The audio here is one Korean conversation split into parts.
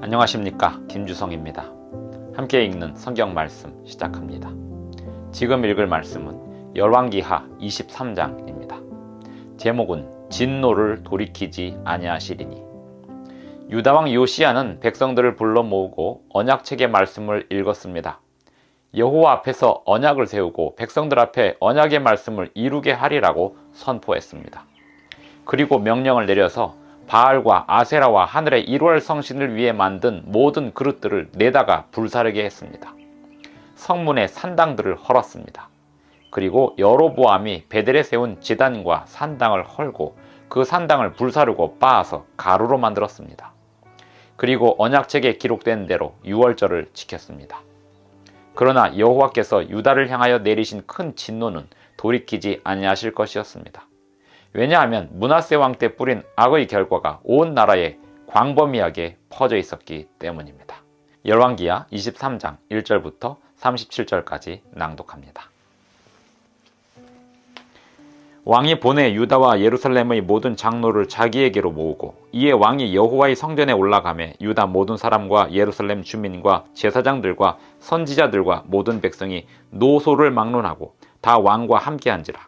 안녕하십니까, 김주성입니다. 함께 읽는 성경 말씀 시작합니다. 지금 읽을 말씀은 열왕기하 23장입니다. 제목은 진노를 돌이키지 아니하시리니. 유다왕 요시야는 백성들을 불러 모으고 언약책의 말씀을 읽었습니다. 여호와 앞에서 언약을 세우고 백성들 앞에 언약의 말씀을 이루게 하리라고 선포했습니다. 그리고 명령을 내려서 바알과 아세라와 하늘의 일월 성신을 위해 만든 모든 그릇들을 내다가 불사르게 했습니다. 성문의 산당들을 헐었습니다. 그리고 여로보암이 베델에 세운 제단과 산당을 헐고 그 산당을 불사르고 빻아서 가루로 만들었습니다. 그리고 언약책에 기록된 대로 유월절을 지켰습니다. 그러나 여호와께서 유다를 향하여 내리신 큰 진노는 돌이키지 아니하실 것이었습니다. 왜냐하면 므낫세 왕 때 뿌린 악의 결과가 온 나라에 광범위하게 퍼져 있었기 때문입니다. 열왕기하 23장 1절부터 37절까지 낭독합니다. 왕이 보내 유다와 예루살렘의 모든 장로를 자기에게로 모으고 이에 왕이 여호와의 성전에 올라가매 유다 모든 사람과 예루살렘 주민과 제사장들과 선지자들과 모든 백성이 노소를 막론하고 다 왕과 함께한지라.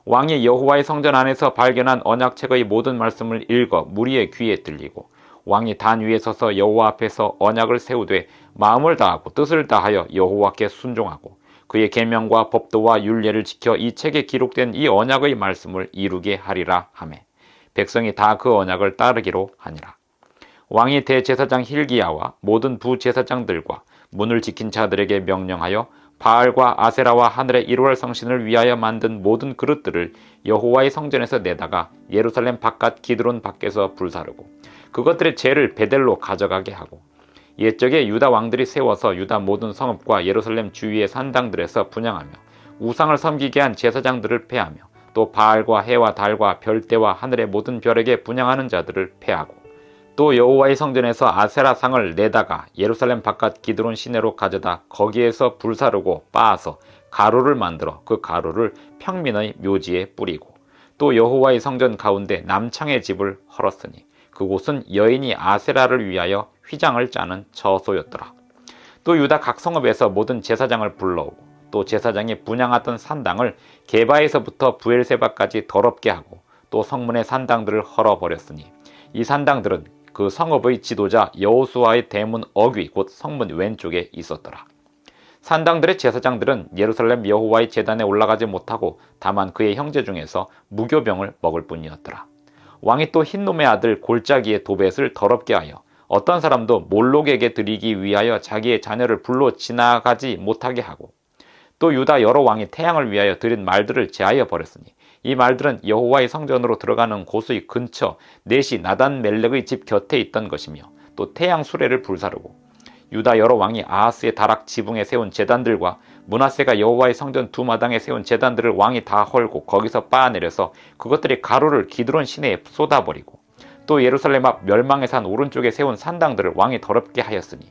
왕이 여호와의 성전 안에서 발견한 언약책의 모든 말씀을 읽어 무리의 귀에 들리고 왕이 단 위에 서서 여호와 앞에서 언약을 세우되 마음을 다하고 뜻을 다하여 여호와께 순종하고 그의 계명과 법도와 율례를 지켜 이 책에 기록된 이 언약의 말씀을 이루게 하리라 하매 백성이 다 그 언약을 따르기로 하니라. 왕이 대제사장 힐기야와 모든 부제사장들과 문을 지킨 자들에게 명령하여 바알과 아세라와 하늘의 일월 성신을 위하여 만든 모든 그릇들을 여호와의 성전에서 내다가 예루살렘 바깥 기드론 밖에서 불사르고 그것들의 재를 베델로 가져가게 하고 옛적에 유다 왕들이 세워서 유다 모든 성읍과 예루살렘 주위의 산당들에서 분향하며 우상을 섬기게 한 제사장들을 패하며 또 바알과 해와 달과 별대와 하늘의 모든 별에게 분향하는 자들을 패하고 또 여호와의 성전에서 아세라 상을 내다가 예루살렘 바깥 기드론 시내로 가져다 거기에서 불사르고 빻아서 가루를 만들어 그 가루를 평민의 묘지에 뿌리고 또 여호와의 성전 가운데 남창의 집을 헐었으니 그곳은 여인이 아세라를 위하여 휘장을 짜는 처소였더라. 또 유다 각 성읍에서 모든 제사장을 불러오고 또 제사장이 분향하던 산당을 게바에서부터 부엘세바까지 더럽게 하고 또 성문의 산당들을 헐어버렸으니 이 산당들은 그 성읍의 지도자 여호수아의 대문 어귀 곧 성문 왼쪽에 있었더라. 산당들의 제사장들은 예루살렘 여호와의 제단에 올라가지 못하고 다만 그의 형제 중에서 무교병을 먹을 뿐이었더라. 왕이 또 흰놈의 아들 골짜기의 도벳을 더럽게 하여 어떤 사람도 몰록에게 드리기 위하여 자기의 자녀를 불로 지나가지 못하게 하고 또 유다 여러 왕이 태양을 위하여 드린 말들을 제하여 버렸으니 이 말들은 여호와의 성전으로 들어가는 고수의 근처 넷이 나단 멜렉의 집 곁에 있던 것이며 또 태양 수레를 불사르고 유다 여러 왕이 아하스의 다락 지붕에 세운 제단들과 므낫세가 여호와의 성전 두 마당에 세운 제단들을 왕이 다 헐고 거기서 빻아내려서 그것들이 가루를 기드론 시내에 쏟아버리고 또 예루살렘 앞 멸망의 산 오른쪽에 세운 산당들을 왕이 더럽게 하였으니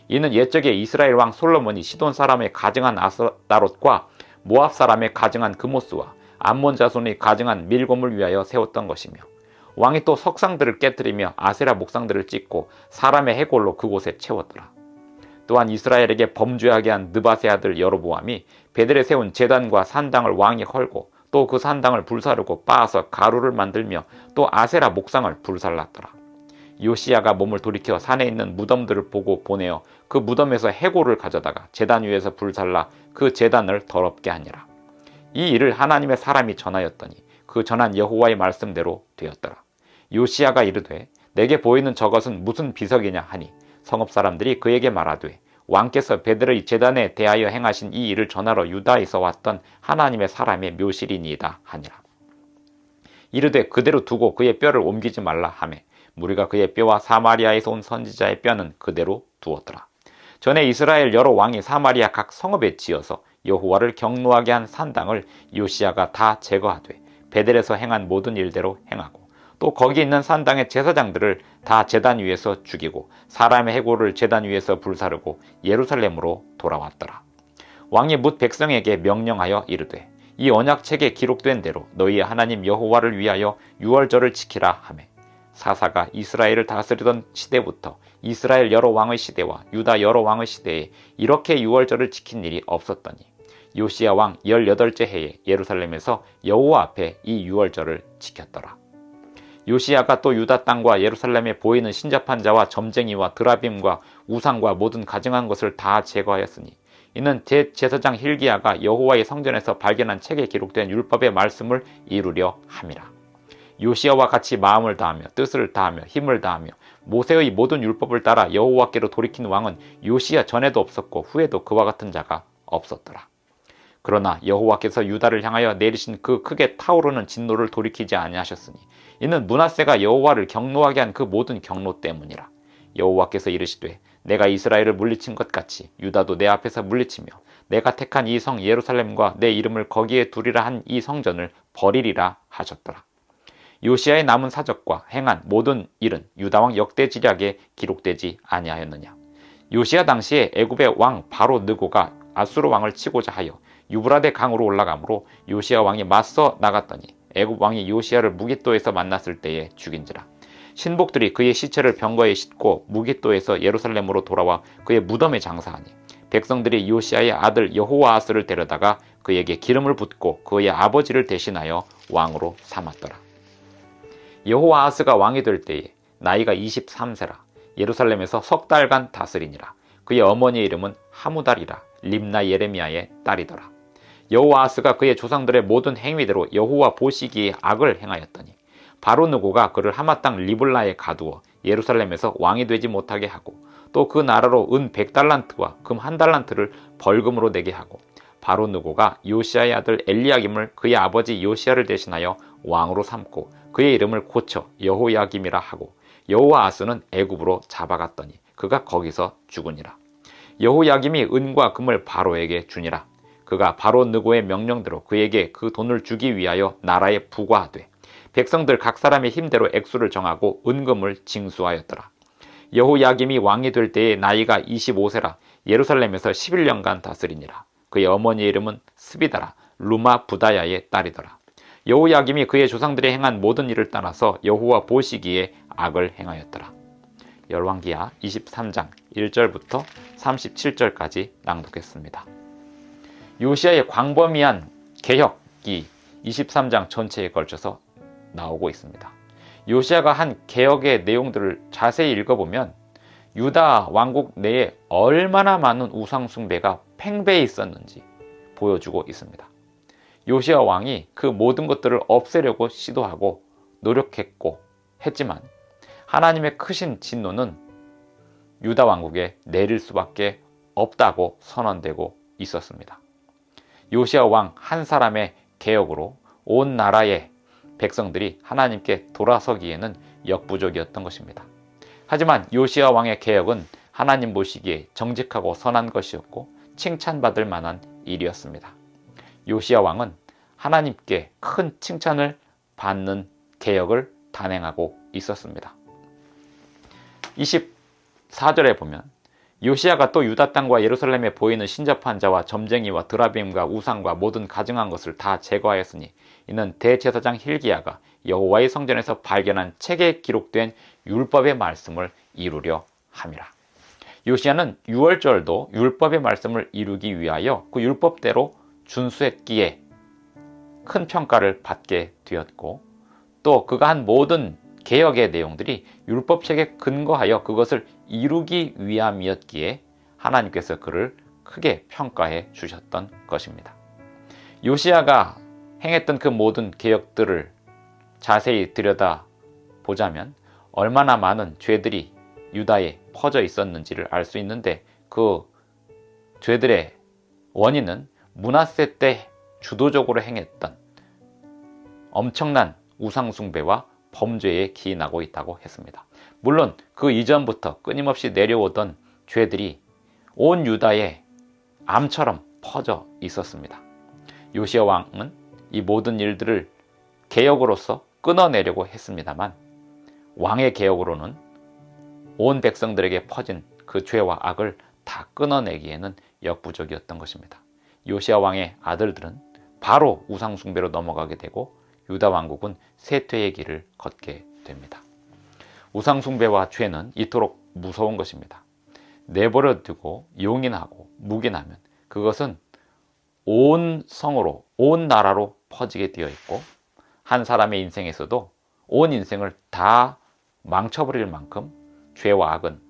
이는 옛적에 이스라엘 왕 솔로몬이 시돈 사람의 가증한 아스타롯과 모압 사람의 가증한 그모스와 암몬 자손이 가증한 밀곰을 위하여 세웠던 것이며 왕이 또 석상들을 깨뜨리며 아세라 목상들을 찢고 사람의 해골로 그곳에 채웠더라. 또한 이스라엘에게 범죄하게 한 느밧의 아들 여로보암이 베델에 세운 제단과 산당을 왕이 헐고 또 그 산당을 불사르고 빻아서 가루를 만들며 또 아세라 목상을 불살랐더라. 요시야가 몸을 돌이켜 산에 있는 무덤들을 보고 보내어 그 무덤에서 해골을 가져다가 제단 위에서 불살라 그 제단을 더럽게 하니라. 이 일을 하나님의 사람이 전하였더니 그 전한 여호와의 말씀대로 되었더라. 요시야가 이르되 내게 보이는 저것은 무슨 비석이냐 하니 성읍 사람들이 그에게 말하되 왕께서 베델의 제단에 대하여 행하신 이 일을 전하러 유다에서 왔던 하나님의 사람의 묘실이니이다 하니라. 이르되 그대로 두고 그의 뼈를 옮기지 말라 하매 무리가 그의 뼈와 사마리아에서 온 선지자의 뼈는 그대로 두었더라. 전에 이스라엘 여러 왕이 사마리아 각 성읍에 지어서 여호와를 경노하게 한 산당을 요시야가 다 제거하되 베델에서 행한 모든 일대로 행하고 또 거기 있는 산당의 제사장들을 다 제단 위에서 죽이고 사람의 해골을 제단 위에서 불사르고 예루살렘으로 돌아왔더라. 왕이 뭇 백성에게 명령하여 이르되 이 언약책에 기록된 대로 너희의 하나님 여호와를 위하여 유월절을 지키라 하매 사사가 이스라엘을 다스리던 시대부터 이스라엘 여러 왕의 시대와 유다 여러 왕의 시대에 이렇게 유월절을 지킨 일이 없었더니 요시야 왕 18째 해에 예루살렘에서 여호와 앞에 이 유월절을 지켰더라. 요시야가 또 유다 땅과 예루살렘에 보이는 신접한 자와 점쟁이와 드라빔과 우상과 모든 가증한 것을 다 제거하였으니 이는 대제사장 hil기야가 여호와의 성전에서 발견한 책에 기록된 율법의 말씀을 이루려 함이라. 요시야와 같이 마음을 다하며 뜻을 다하며 힘을 다하며 모세의 모든 율법을 따라 여호와께로 돌이킨 왕은 요시야 전에도 없었고 후에도 그와 같은 자가 없었더라. 그러나 여호와께서 유다를 향하여 내리신 그 크게 타오르는 진노를 돌이키지 아니하셨으니 이는 므낫세가 여호와를 경노하게 한 그 모든 경노 때문이라. 여호와께서 이르시되 내가 이스라엘을 물리친 것 같이 유다도 내 앞에서 물리치며 내가 택한 이 성 예루살렘과 내 이름을 거기에 두리라 한 이 성전을 버리리라 하셨더라. 요시야의 남은 사적과 행한 모든 일은 유다왕 역대지략에 기록되지 아니하였느냐. 요시야 당시에 애굽의 왕 바로 느고가 아수르 왕을 치고자 하여 유브라데 강으로 올라가므로 요시야 왕이 맞서 나갔더니 애굽 왕이 요시야를 무깃도에서 만났을 때에 죽인지라. 신복들이 그의 시체를 병거에 싣고 무깃도에서 예루살렘으로 돌아와 그의 무덤에 장사하니 백성들이 요시야의 아들 여호와하스를 데려다가 그에게 기름을 붓고 그의 아버지를 대신하여 왕으로 삼았더라. 여호와하스가 왕이 될 때에 나이가 23세라. 예루살렘에서 석 달간 다스리니라. 그의 어머니의 이름은 하무달이라. 림나 예레미야의 딸이더라. 여호와하스가 그의 조상들의 모든 행위대로 여호와 보시기에 악을 행하였더니 바로 느고가 그를 하마 땅 리블라에 가두어 예루살렘에서 왕이 되지 못하게 하고 또 그 나라로 은 100달란트와 금 1달란트를 벌금으로 내게 하고 바로 느고가 요시야의 아들 엘리야김을 그의 아버지 요시야를 대신하여 왕으로 삼고 그의 이름을 고쳐 여호야김이라 하고 여호아하스는 애굽으로 잡아갔더니 그가 거기서 죽으니라. 여호야김이 은과 금을 바로에게 주니라. 그가 바로 느고의 명령대로 그에게 그 돈을 주기 위하여 나라에 부과하되 백성들 각 사람의 힘대로 액수를 정하고 은금을 징수하였더라. 여호야김이 왕이 될 때에 나이가 25세라. 예루살렘에서 11년간 다스리니라. 그의 어머니의 이름은 스비다라. 루마 부다야의 딸이더라. 여호야김이 그의 조상들이 행한 모든 일을 따라서 여호와 보시기에 악을 행하였더라. 열왕기하 23장 1절부터 37절까지 낭독했습니다. 요시야의 광범위한 개혁이 23장 전체에 걸쳐서 나오고 있습니다. 요시야가 한 개혁의 내용들을 자세히 읽어보면 유다 왕국 내에 얼마나 많은 우상 숭배가 팽배해 있었는지 보여주고 있습니다. 요시야 왕이 그 모든 것들을 없애려고 시도하고 노력했고 했지만 하나님의 크신 진노는 유다 왕국에 내릴 수밖에 없다고 선언되고 있었습니다. 요시야 왕 한 사람의 개혁으로 온 나라의 백성들이 하나님께 돌아서기에는 역부족이었던 것입니다. 하지만 요시야 왕의 개혁은 하나님 보시기에 정직하고 선한 것이었고 칭찬받을 만한 일이었습니다. 요시야 왕은 하나님께 큰 칭찬을 받는 개혁을 단행하고 있었습니다. 24절에 보면 요시야가 또 유다 땅과 예루살렘에 보이는 신접한 자와 점쟁이와 드라빔과 우상과 모든 가증한 것을 다 제거하였으니 이는 대제사장 hil기야가 여호와의 성전에서 발견한 책에 기록된 율법의 말씀을 이루려 함이라. 요시야는 유월절도 율법의 말씀을 이루기 위하여 그 율법대로 준수했기에 큰 평가를 받게 되었고 또 그가 한 모든 개혁의 내용들이 율법책에 근거하여 그것을 이루기 위함이었기에 하나님께서 그를 크게 평가해 주셨던 것입니다. 요시야가 행했던 그 모든 개혁들을 자세히 들여다보자면 얼마나 많은 죄들이 유다에 퍼져 있었는지를 알 수 있는데 그 죄들의 원인은 므낫세 때 주도적으로 행했던 엄청난 우상숭배와 범죄에 기인하고 있다고 했습니다. 물론 그 이전부터 끊임없이 내려오던 죄들이 온 유다에 암처럼 퍼져 있었습니다. 요시야 왕은 이 모든 일들을 개혁으로서 끊어내려고 했습니다만 왕의 개혁으로는 온 백성들에게 퍼진 그 죄와 악을 다 끊어내기에는 역부족이었던 것입니다. 요시야 왕의 아들들은 바로 우상숭배로 넘어가게 되고 유다 왕국은 쇠퇴의 길을 걷게 됩니다. 우상숭배와 죄는 이토록 무서운 것입니다. 내버려 두고 용인하고 묵인하면 그것은 온 성으로, 온 나라로 퍼지게 되어 있고 한 사람의 인생에서도 온 인생을 다 망쳐버릴 만큼 죄와 악은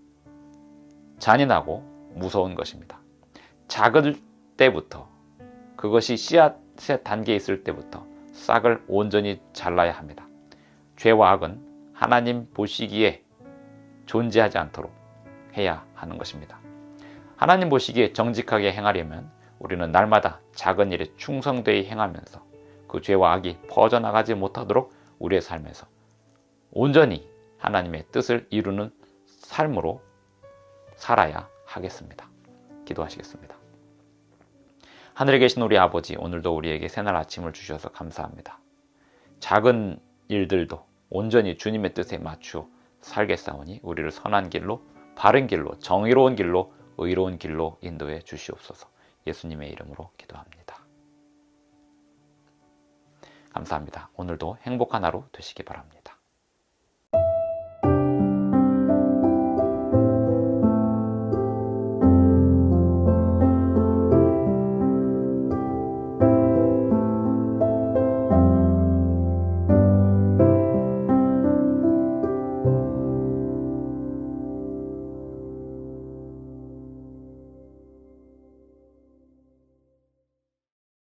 잔인하고 무서운 것입니다. 작을 때부터, 그것이 씨앗의 단계에 있을 때부터 싹을 온전히 잘라야 합니다. 죄와 악은 하나님 보시기에 존재하지 않도록 해야 하는 것입니다. 하나님 보시기에 정직하게 행하려면 우리는 날마다 작은 일에 충성되이 행하면서 그 죄와 악이 퍼져나가지 못하도록 우리의 삶에서 온전히 하나님의 뜻을 이루는 삶으로 살아야 하겠습니다. 기도하시겠습니다. 하늘에 계신 우리 아버지, 오늘도 우리에게 새날 아침을 주셔서 감사합니다. 작은 일들도 온전히 주님의 뜻에 맞추어 살겠사오니 우리를 선한 길로, 바른 길로, 정의로운 길로, 의로운 길로 인도해 주시옵소서. 예수님의 이름으로 기도합니다. 감사합니다. 오늘도 행복한 하루 되시기 바랍니다.